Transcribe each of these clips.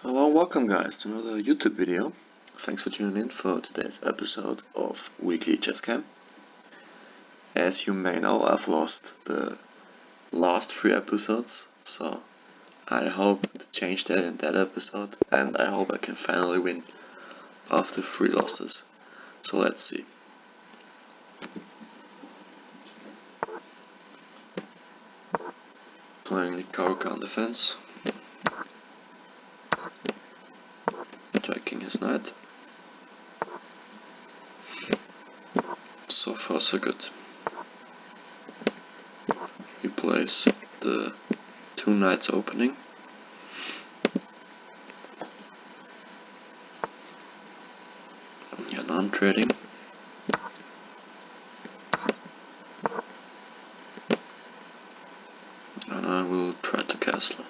Hello and welcome guys to another YouTube video. Thanks for tuning in for today's episode of Weekly Chessgame. As you may know, I've lost the last 3 episodes, so I hope to change that in that episode, and I hope I can finally win after 3 losses. So let's see. Playing the Karuka on defense. Attacking his knight. So far so good. He plays the 2 knights opening. Yeah, now I'm trading. And I will try to castle.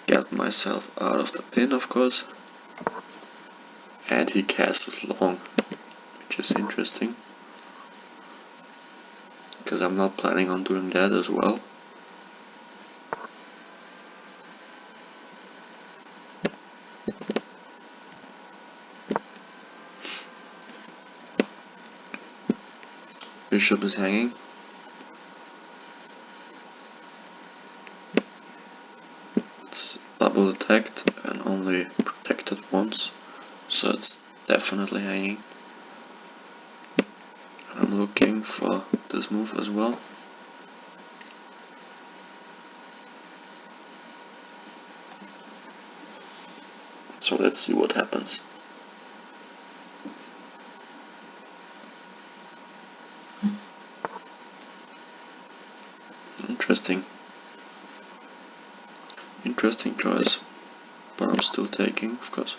Get myself out of the pin, of course. And he castles long, which is interesting. Because I'm not planning on doing that as well. Bishop is hanging. It's double attacked and only protected once, so it's definitely hanging. I'm looking for this move as well. So let's see what happens. Interesting choice, but I'm still taking, of course.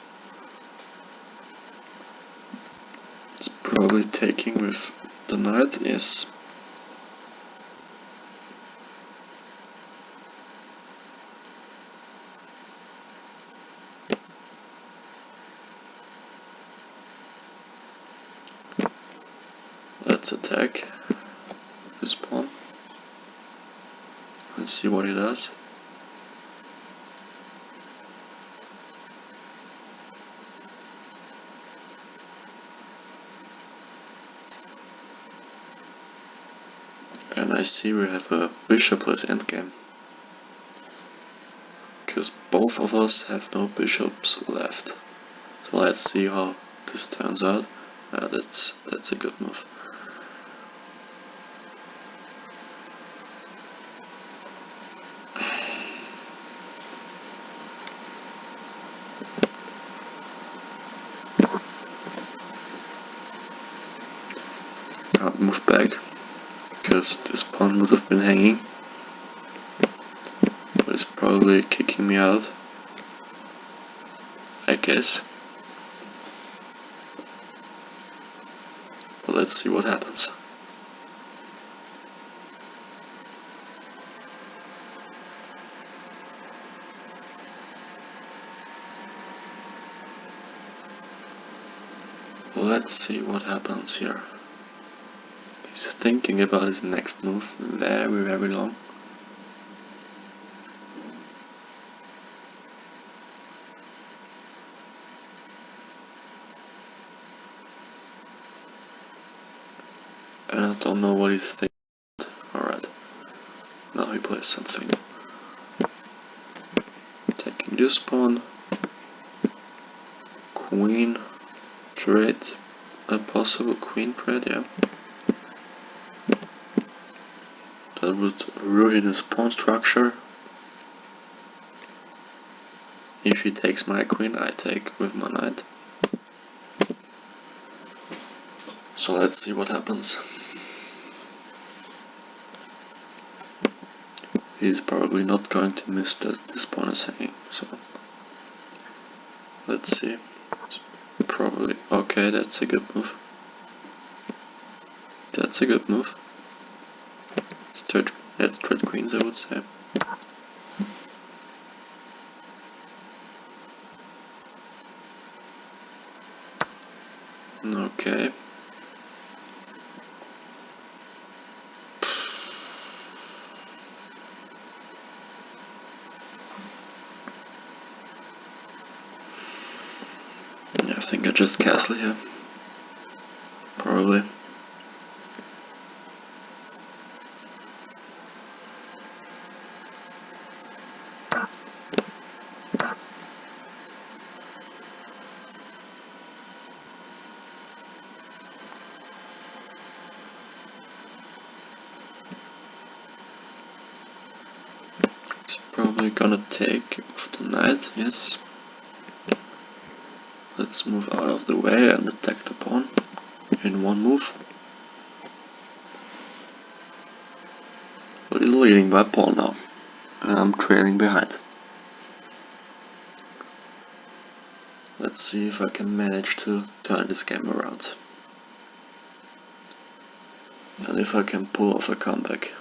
It's probably taking with the knight, yes. Let's attack this pawn and see what he does. And I see we have a bishopless endgame. Because both of us have no bishops left. So let's see how this turns out. That's a good move. Can't move back because this pawn would have been hanging. But it's probably kicking me out, I guess. But let's see what happens. Let's see what happens here. He's thinking about his next move very long. And I don't know what he's thinking. Alright, now he plays something. Taking this pawn. Queen trade. A possible queen trade, yeah. That would ruin his pawn structure. If he takes my queen, I take with my knight. So let's see what happens. He's probably not going to miss that this pawn is hanging, so let's see. It's probably okay, that's a good move. That's a good move. Let's trade queens, I would say. Okay. think I just castle here. Probably. He's probably gonna take with the knight, yes. Let's move out of the way and attack the pawn in one move. But he's leading by pawn now, and I'm trailing behind. Let's see if I can manage to turn this game around. And if I can pull off a comeback.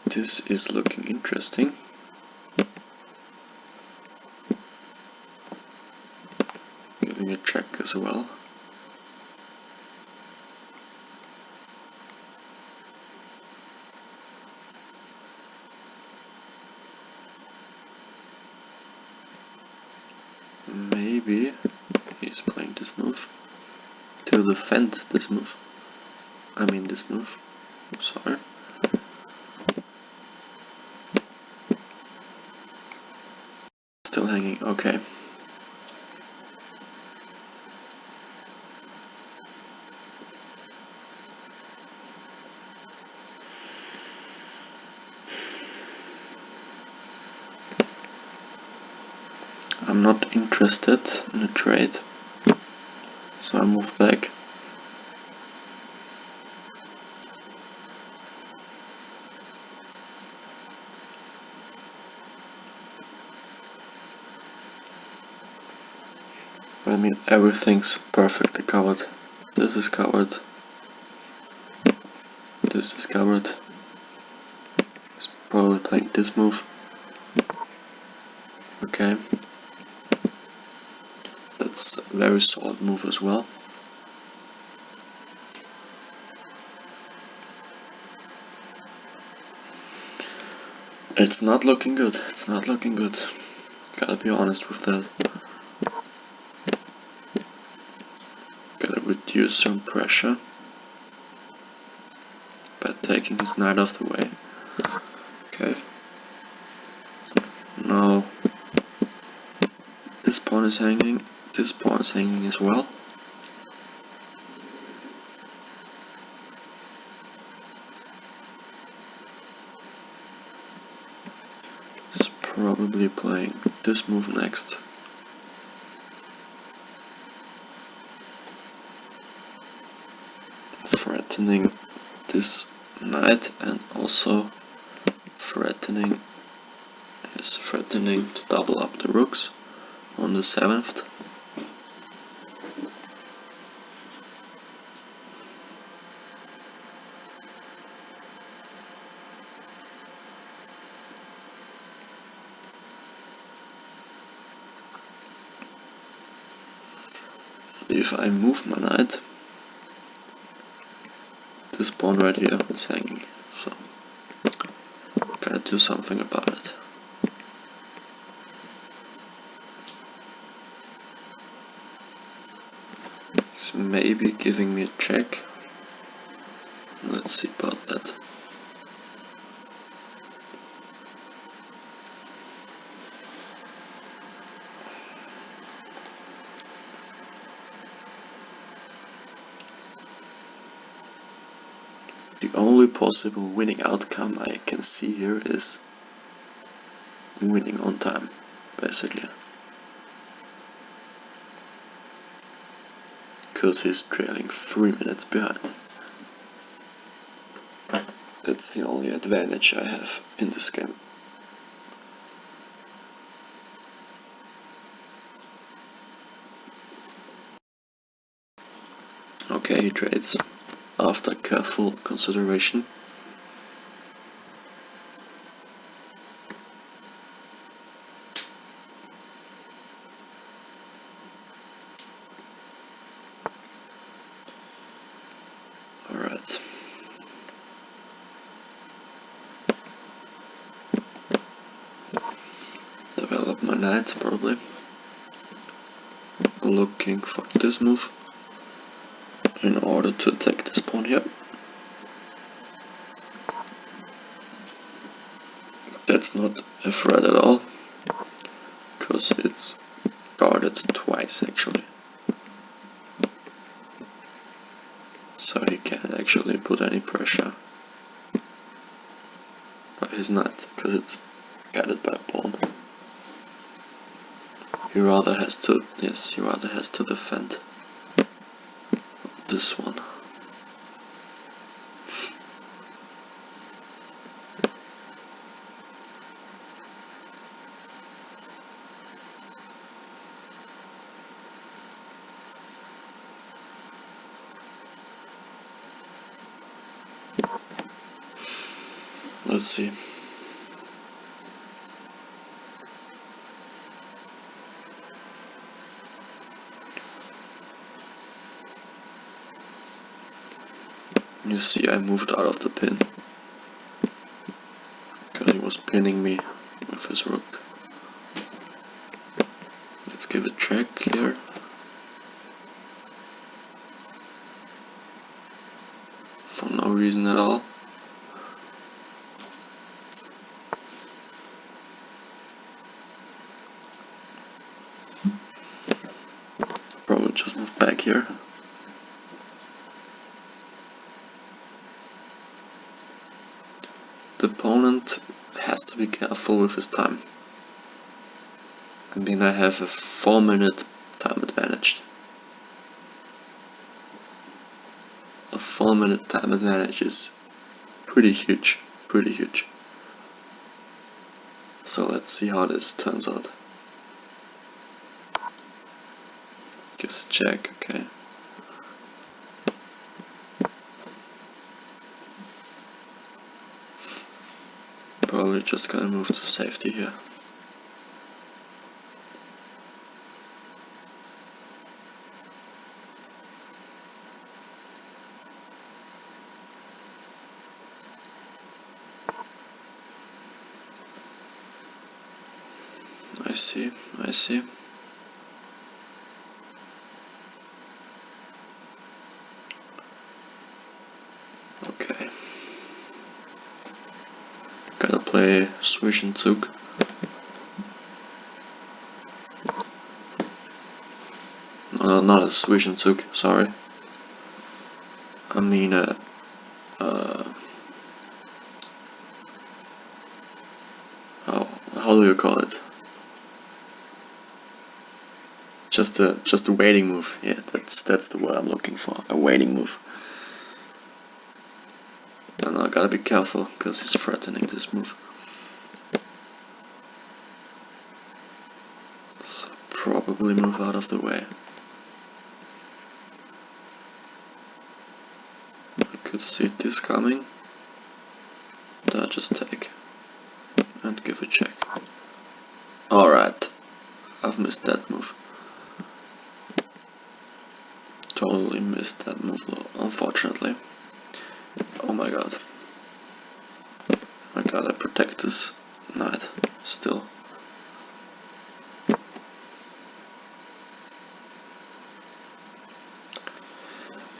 This is looking interesting. Giving a check as well. Maybe he's playing this move to defend this move. I mean this move. Sorry. Still hanging. Okay. I'm not interested in a trade, so I move back. But I mean, everything's perfectly covered. This is covered. This is covered. He's probably playing this move. Okay. That's a very solid move as well. It's not looking good. It's not looking good. Gotta be honest with that. Gotta reduce some pressure by taking his knight off the way. Okay. Now this pawn is hanging. This pawn is hanging as well. He's probably playing this move next. Threatening this knight and also threatening to double up the rooks on the 7th. If I move my knight, this pawn right here is hanging, so gotta do something about it. He's maybe giving me a check. Let's see about that. The only possible winning outcome I can see here is winning on time, basically. Because he's trailing 3 minutes behind. That's the only advantage I have in this game. Okay, he trades after careful consideration. Alright. The knight, probably. Looking for this move in order to attack this pawn here. That's not a threat at all, because it's guarded twice actually. So he can't actually put any pressure by his knight, because it's guarded by a pawn. He rather has to, yes, he rather has to defend this one. Let's see. You see, I moved out of the pin, because he was pinning me with his rook. Let's give a check here. For no reason at all. Probably just move back here. The opponent has to be careful with his time. I mean, I have a 4-minute time advantage. A 4-minute time advantage is pretty huge, pretty huge. So let's see how this turns out. Gives a check, okay. Probably just gonna move to safety here. I see. Okay. Gotta play Zwischenzug. No, not a Zwischenzug, sorry. I mean how do you call it? Just a waiting move. Yeah, that's the word I'm looking for. A waiting move. And I gotta be careful, because he's threatening this move. So probably move out of the way. I could see this coming. Then I just take and give a check. Alright, I've missed that move. Totally missed that move, unfortunately. Oh my god. I gotta protect this knight still.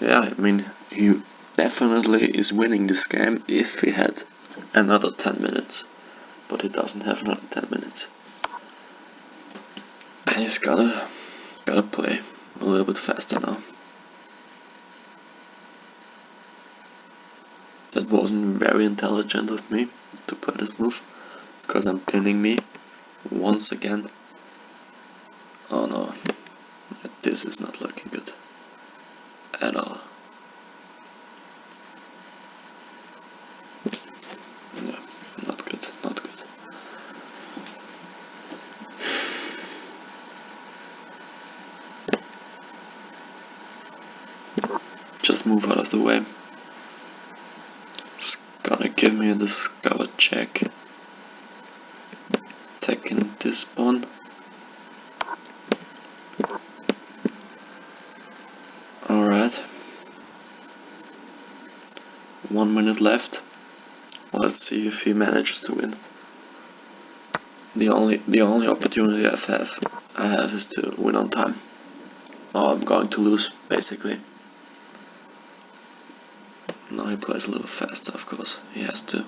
Yeah, I mean, he definitely is winning this game if he had another 10 minutes. But he doesn't have another 10 minutes. And he's gotta play a little bit faster now. That wasn't very intelligent of me to play this move, because I'm pinning me once again. Oh no, this is not looking good at all. Yeah, not good, not good. Just move out of the way. It's gonna give me a discover check. Taking this pawn. Alright. 1 minute left. Let's see if he manages to win. The only opportunity I have is to win on time. Now I'm going to lose, basically. Now he plays a little faster, of course. He has to.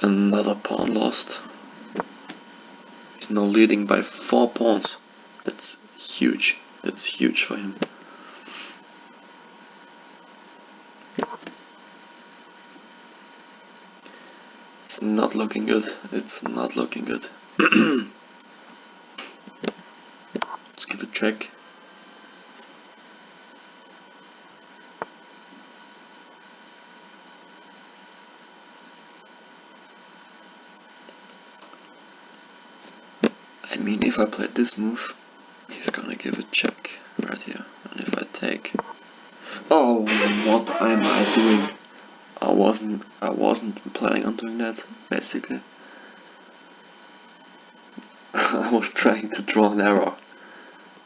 Another pawn lost. He's now leading by 4 pawns. That's huge. That's huge for him. It's not looking good. It's not looking good. Let's give it a check. I mean, if I play this move, he's gonna give a check right here. And if I take... Oh, what am I doing? I wasn't planning on doing that, basically. I was trying to draw an arrow,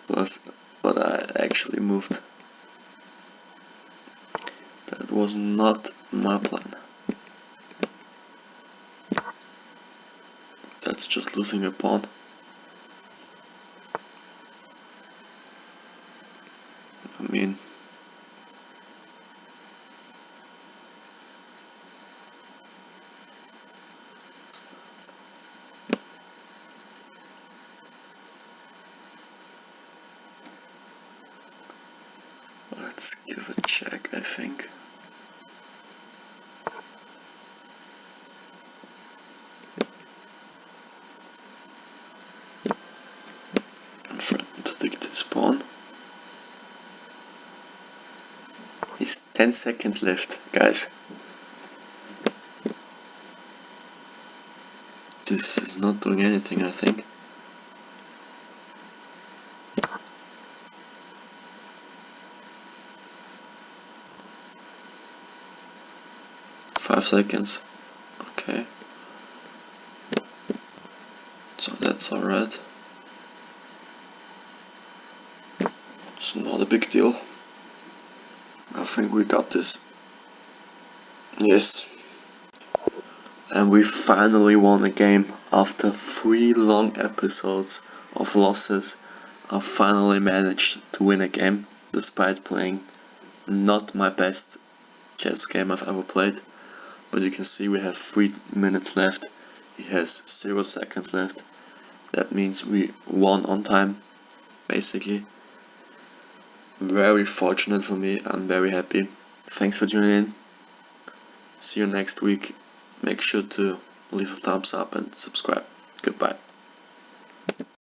but I actually moved. That was not my plan. That's just losing a pawn. I mean... Let's give a check, I think. And threaten to take this pawn. He's 10 seconds left, guys. This is not doing anything, I think. Five seconds. Okay. So that's alright. It's not a big deal. I think we got this. Yes. And we finally won a game after 3 long episodes of losses. I finally managed to win a game despite playing not my best chess game I've ever played. But you can see we have 3 minutes left. He has 0 seconds left. That means we won on time, basically. Very fortunate for me. I'm very happy. Thanks for tuning in. See you next week. Make sure to leave a thumbs up and subscribe. Goodbye.